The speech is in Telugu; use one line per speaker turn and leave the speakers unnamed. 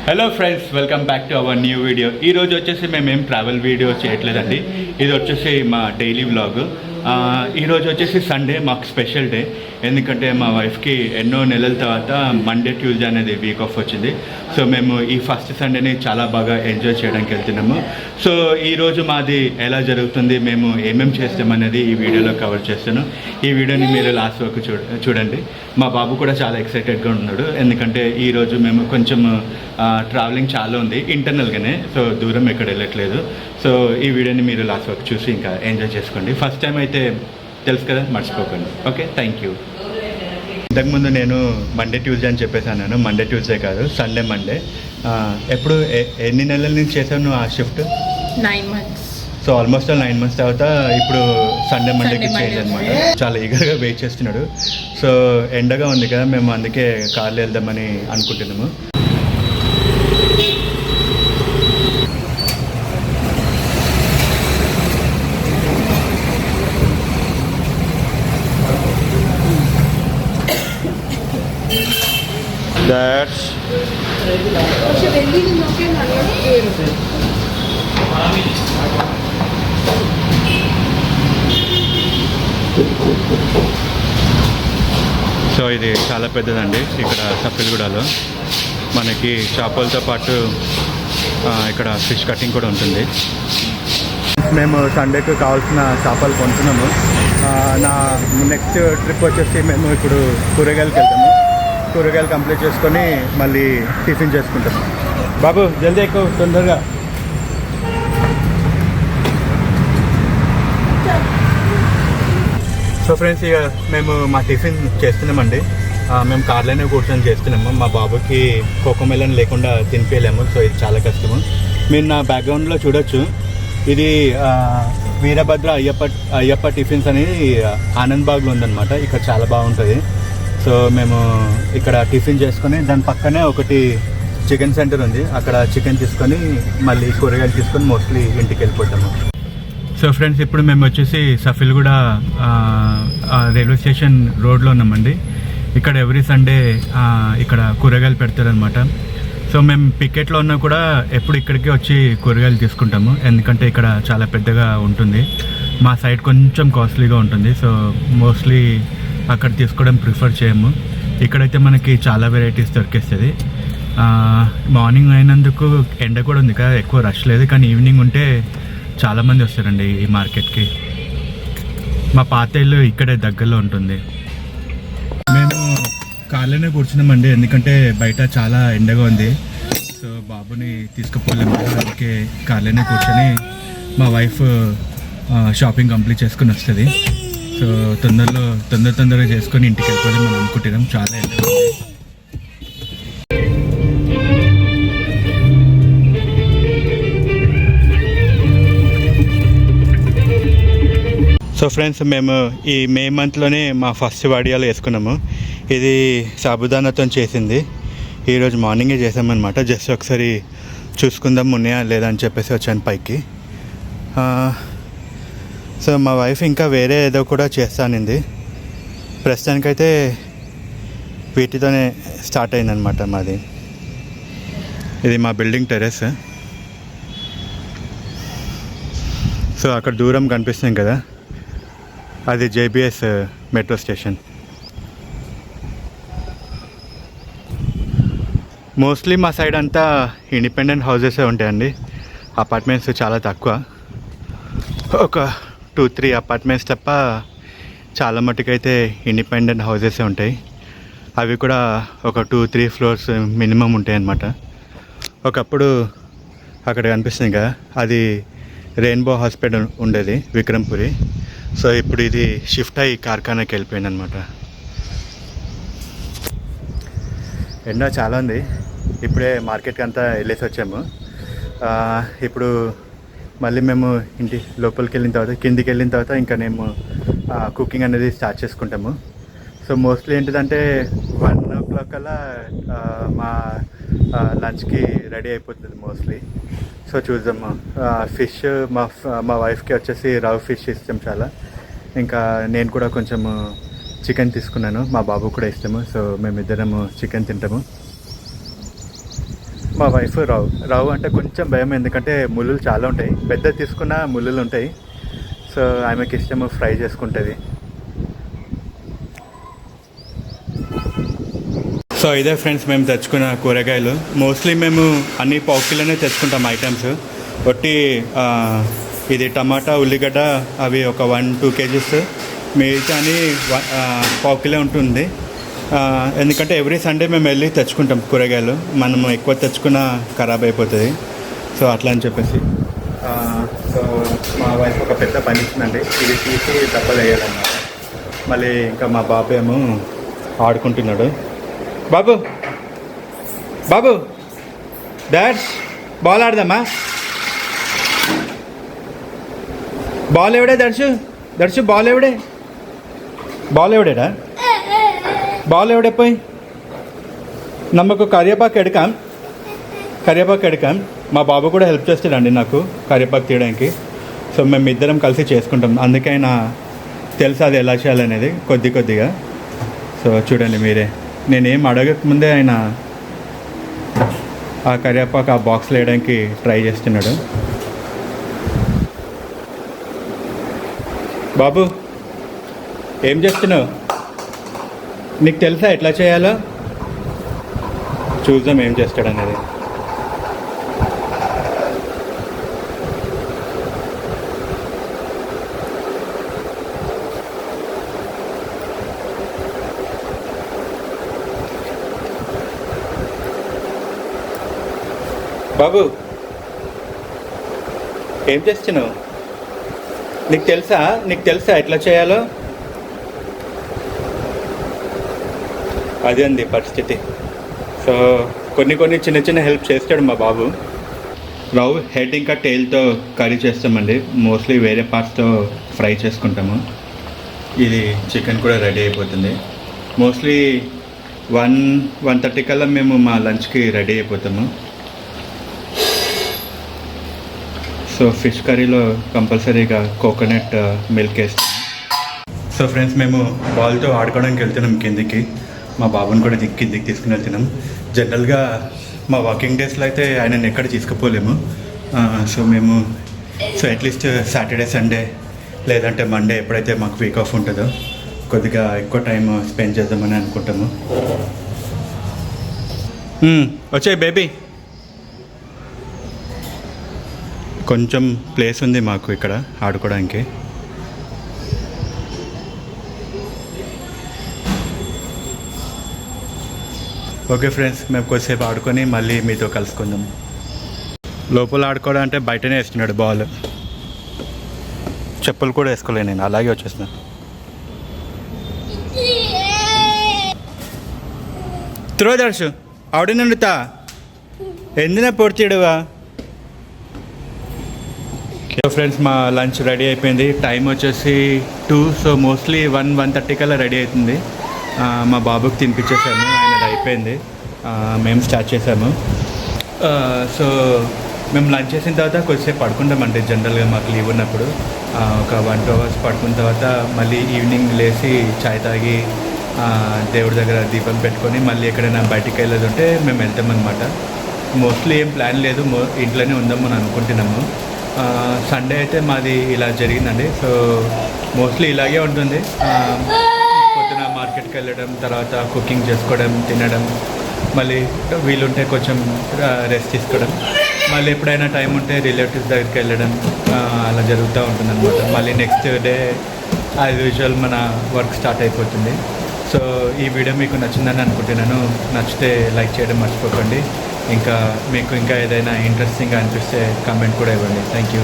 Hello friends, welcome back to our new video. ఈరోజు వచ్చేసి మేమేం ట్రావెల్ వీడియో చేయట్లేదండి. ఇది వచ్చేసి మా డైలీ వ్లాగ్. ఈరోజు వచ్చేసి సండే, మాకు స్పెషల్ డే. ఎందుకంటే మా వైఫ్కి ఎన్నో నెలల తర్వాత మండే ట్యూస్డే అనేది వీక్ ఆఫ్ వచ్చింది. సో మేము ఈ ఫస్ట్ సండేని చాలా బాగా ఎంజాయ్ చేయడానికి వెళ్తున్నాము. సో ఈరోజు మాది ఎలా జరుగుతుంది, మేము ఏమేమి చేస్తామనేది ఈ వీడియోలో కవర్ చేస్తాను. ఈ వీడియోని మీరు లాస్ట్ వరకు చూడండి. మా బాబు కూడా చాలా ఎక్సైటెడ్గా ఉన్నాడు, ఎందుకంటే ఈరోజు మేము కొంచెం ట్రావెలింగ్ చాలా ఉంది ఇంటర్నల్గానే. సో దూరం ఎక్కడ వెళ్ళట్లేదు. సో ఈ వీడియోని మీరు లాస్ట్ వరకు చూసి ఇంకా ఎంజాయ్ చేసుకోండి. ఫస్ట్ టైం అయితే తెలుసు కదా, మర్చిపోకండి. Okay, thank you. ఇంతకుముందు నేను మండే ట్యూస్డే అని చెప్పేసాను. మండే ట్యూస్డే కాదు, సండే మండే. ఎప్పుడు ఎన్ని నెలల నుంచి చేశాను ఆ shift?
9 months.
So almost 9 months తర్వాత ఇప్పుడు సండే మండేకి చేంజ్ అనమాట. చాలా ఈగర్గా వెయిట్ చేస్తున్నాడు. సో ఎండగా ఉంది కదా, మేము అందుకే కార్లో వెళ్దామని అనుకుంటున్నాము. That's సో ఇది చాలా పెద్దదండి. ఇక్కడ సఫిల్గూడలో మనకి చేపలతో పాటు ఇక్కడ ఫిష్ కటింగ్ కూడా ఉంటుంది. మేము సండేకి కావాల్సిన చేపలు కొంటున్నాము. నా నెక్స్ట్ ట్రిప్ వచ్చేసి మేము ఇప్పుడు కూరగాయలకు వెళ్తాము. కూరగాయలు కంప్లీట్ చేసుకొని మళ్ళీ టిఫిన్ చేసుకుంటాం. బాబు జల్దీ ఎక్కువ, తొందరగా. సో ఫ్రెండ్స్, ఇక మేము మా టిఫిన్ చేస్తున్నామండి. మేము కార్లోనే కూర్చొని చేస్తున్నాము. మా బాబుకి కోకోమెలన్ లేకుండా తినిపించలేము. సో ఇది చాలా కష్టము. మీరు నా బ్యాక్గ్రౌండ్లో చూడొచ్చు, ఇది వీరభద్ర అయ్యప్ప టిఫిన్స్ అనేది ఆనందబాగ్లో ఉందన్నమాట. ఇక్కడ చాలా బాగుంటుంది. సో మేము ఇక్కడ టిఫిన్ చేసుకొని దాని పక్కనే ఒకటి చికెన్ సెంటర్ ఉంది. అక్కడ చికెన్ తీసుకొని మళ్ళీ కూరగాయలు తీసుకొని మోస్ట్లీ ఇంటికి వెళ్ళిపోతాము. సో ఫ్రెండ్స్, ఇప్పుడు మేము వచ్చేసి సఫిల్గూడ రైల్వే స్టేషన్ రోడ్లో ఉన్నామండి. ఇక్కడ ఎవ్రీ సండే ఇక్కడ కూరగాయలు పెడతారనమాట. సో మేము పికెట్లో ఉన్నా కూడా ఎప్పుడు ఇక్కడికి వచ్చి కూరగాయలు తీసుకుంటాము. ఎందుకంటే ఇక్కడ చాలా పెద్దగా ఉంటుంది. మా సైడ్ కొంచెం కాస్ట్లీగా ఉంటుంది. సో మోస్ట్లీ అక్కడ తీసుకోవడం ప్రిఫర్ చేయము. ఇక్కడైతే మనకి చాలా వెరైటీస్ దొరికేస్తుంది. మార్నింగ్ అయినందుకు ఎండ కూడా ఉంది కదా, ఎక్కువ రష్ లేదు. కానీ ఈవినింగ్ ఉంటే చాలామంది వస్తారండి ఈ మార్కెట్కి. మా పాత ఇల్లు ఇక్కడే దగ్గరలో ఉంటుంది. మేము కార్లోనే కూర్చున్నామండి, ఎందుకంటే బయట చాలా ఎండగా ఉంది. సో బాబుని తీసుకుపోలేము, అందుకే కార్లోనే కూర్చొని మా వైఫ్ షాపింగ్ కంప్లీట్ చేసుకుని వస్తుంది. సో తొందరగా చేసుకొని ఇంటికి వెళ్ళిపోదాం మనం అనుకుంటున్నాం. చాలా ఎండగా ఉంది. సో ఫ్రెండ్స్, మేము ఈ మే మంత్లోనే మా ఫస్ట్ వడియాలు వేసుకున్నాము. ఇది సాబుదానాతో చేసింది. ఈరోజు మార్నింగే చేసామన్నమాట. జస్ట్ ఒకసారి చూసుకుందాం ఉన్నాయా లేదా అని చెప్పేసి వచ్చాను పైకి. సో మా వైఫ్ ఇంకా వేరే ఏదో కూడా చేస్తానింది. ప్రస్తుతానికైతే వీటితోనే స్టార్ట్ అయిందనమాట మాది. ఇది మా బిల్డింగ్ టెర్రస్. సో అక్కడ దూరం కనిపిస్తుంది కదా, అది జేబీఎస్ మెట్రో స్టేషన్. మోస్ట్లీ మా సైడ్ అంతా ఇండిపెండెంట్ హౌసెసే ఉంటాయండి. అపార్ట్మెంట్స్ చాలా తక్కువ. ఒక 2-3 అపార్ట్మెంట్స్ తప్ప చాలా మట్టుకైతే ఇండిపెండెంట్ హౌసెసే ఉంటాయి. అవి కూడా ఒక 2-3 floors మినిమం ఉంటాయి అన్నమాట. ఒకప్పుడు అక్కడ కనిపిస్తుంది కదా, అది రెయిన్బో హాస్పిటల్ ఉండేది విక్రమ్పురి. సో ఇప్పుడు ఇది షిఫ్ట్ అయ్యి కార్ఖానాకి వెళ్ళిపోయింది అనమాట. ఎండ చాలా ఉంది. ఇప్పుడే మార్కెట్కి అంతా వెళ్ళేసి వచ్చాము. ఇప్పుడు మళ్ళీ మేము ఇంటి లోపలికి వెళ్ళిన తర్వాత, కిందికి వెళ్ళిన తర్వాత ఇంకా మేము కుకింగ్ అనేది స్టార్ట్ చేసుకుంటాము. సో మోస్ట్లీ ఏంటిదంటే 1 o'clock కల్లా మా లంచ్కి రెడీ అయిపోతుంది మోస్ట్లీ. సో చూద్దాము. ఫిష్ మా వైఫ్కి వచ్చేసి రవ్ ఫిష్ ఇష్టం చాలా. ఇంకా నేను కూడా కొంచెము చికెన్ తీసుకున్నాను, మా బాబు కూడా ఇష్టము. సో మేమిద్దరము చికెన్ తింటాము. మా వైఫ్ రావు అంటే కొంచెం భయం, ఎందుకంటే ముళ్ళులు చాలా ఉంటాయి, పెద్ద తీసుకున్న ముళ్ళులు ఉంటాయి. సో ఆమెకి ఇష్టము ఫ్రై చేసుకుంటుంది. సో ఇదే ఫ్రెండ్స్ మేము తెచ్చుకున్న కూరగాయలు. మోస్ట్లీ మేము అన్ని పావు కిలోనే తెచ్చుకుంటాం ఐటమ్స్. ఒట్టి ఇది టమాటా, ఉల్లిగడ్డ అవి ఒక 1-2 kgs, మిగతా అని పావు కిలో ఉంటుంది. ఎందుకంటే ఎవ్రీ సండే మేము వెళ్ళి తెచ్చుకుంటాం కూరగాయలు, మనము ఎక్కువ తెచ్చుకున్న ఖరాబ్ అయిపోతుంది. సో అట్లా అని చెప్పేసి సో మా వైఫ్ ఒక పెద్ద పని ఇచ్చిందండి, ఇది తీసి డబ్బలు వేయాలన్నమాట. మళ్ళీ ఇంకా మా బాబు ఏమో ఆడుకుంటున్నాడు. బాబు బాబు డాడ్స్ బాల్ ఆడదామా? బాల్ ఎవడే దర్శు బాల్ ఎవడే? బాల్ ఎవడేడా? బాల్ ఎవడే పోయి నమ్మకు కరివేపాకు ఎడకాం. మా బాబు కూడా హెల్ప్ చేస్తాడండి నాకు కరివేపాకు తీయడానికి. సో మేము ఇద్దరం కలిసి చేసుకుంటాం, అందుకైనా తెలుసు అది ఎలా చేయాలనేది కొద్దిగా. సో చూడండి మీరే, నేనేం అడగకముందే ఆయన ఆ కరివేపాకు ఆ బాక్స్లో వేయడానికి ట్రై చేస్తున్నాడు. బాబు ఏం చేస్తున్నావు? నీకు తెలుసా ఎట్లా చేయాలో? చూద్దాం ఏం చేస్తాడనేది. బాబు ఏం చేస్తున్నావు? నీకు తెలుసా ఎట్లా చేయాలో? అది అంది పరిస్థితి. సో కొన్ని చిన్న హెల్ప్ చేస్తాడు మా బాబు. రావు హెడ్ ఇంకా టెయిల్తో కర్రీ చేస్తామండి, మోస్ట్లీ వేరే పార్ట్స్తో ఫ్రై చేసుకుంటాము. ఇది చికెన్ కూడా రెడీ అయిపోతుంది. మోస్ట్లీ 1-1:30 కల్లా మేము మా లంచ్కి రెడీ అయిపోతాము. సో ఫిష్ కర్రీలో కంపల్సరీగా కోకోనట్ మిల్క్ వేస్తాము. సో ఫ్రెండ్స్ మేము బాల్తో ఆడుకోవడానికి వెళ్తున్నాం కిందికి, మా బాబుని కూడా దిక్కి తీసుకుని వెళ్తున్నాం. జనరల్గా మా వర్కింగ్ డేస్లో అయితే ఆయనను ఎక్కడ తీసుకుపోలేము. సో అట్లీస్ట్ సాటర్డే, సండే లేదంటే మండే ఎప్పుడైతే మాకు వీక్ ఆఫ్ ఉంటుందో కొద్దిగా ఎక్కువ టైం స్పెండ్ చేద్దామని అనుకుంటాము. వచ్చాయి బేబీ. కొంచెం ప్లేస్ ఉంది మాకు ఇక్కడ ఆడుకోవడానికి. ఓకే ఫ్రెండ్స్, మేము కొద్దిసేపు ఆడుకొని మళ్ళీ మీతో కలుసుకుందాం. లోపల ఆడుకోవడం అంటే బయటనే వేస్తున్నాడు బాల్, చెప్పులు కూడా వేసుకోలేను నేను, అలాగే వచ్చేసిన. త్రో దర్శు അവിടെ നിന്നുത്താ എന്തിനാ പൊടിച്ചിടുക. ఫ్రెండ్స్ మా లంచ్ రెడీ అయిపోయింది. టైం వచ్చేసి 2, సో మోస్ట్లీ 1-1:30 కల్లా రెడీ అవుతుంది. మా బాబుకి తినిపించేసాము, ఆయనది అయిపోయింది. మేము స్టార్ట్ చేసాము. సో మేము లంచ్ చేసిన తర్వాత కొద్దిసేపు పడుకుంటామంటే జనరల్గా మాకు లీవ్ ఉన్నప్పుడు ఒక 1-2 hours పడుకున్న తర్వాత మళ్ళీ ఈవినింగ్ లేచి చాయ్ తాగి దేవుడి దగ్గర దీపం పెట్టుకొని మళ్ళీ ఎక్కడైనా బయటికి వెళ్ళేది ఉంటే మేము వెళ్తామన్నమాట. మోస్ట్లీ ఏం ప్లాన్ లేదు, ఇంట్లోనే ఉందామని అనుకుంటున్నాము. సండే అయితే మాది ఇలా జరిగిందండి. సో మోస్ట్లీ ఇలాగే ఉంటుంది. పొద్దున మార్కెట్కి వెళ్ళడం, తర్వాత కుకింగ్ చేసుకోవడం, తినడం, మళ్ళీ వీలుంటే కొంచెం రెస్ట్ తీసుకోవడం, మళ్ళీ ఎప్పుడైనా టైం ఉంటే రిలేటివ్స్ దగ్గరికి వెళ్ళడం, అలా జరుగుతూ ఉంటుంది అనమాట. మళ్ళీ నెక్స్ట్ డే యాజ్ యూజువల్ మన వర్క్ స్టార్ట్ అయిపోతుంది. సో ఈ వీడియో మీకు నచ్చిందని అనుకుంటున్నాను. నచ్చితే లైక్ చేయడం మర్చిపోకండి. ఇంకా మీకు ఇంకా ఏదైనా ఇంట్రెస్టింగ్గా అనిపిస్తే కామెంట్ కూడా ఇవ్వండి. Thank you.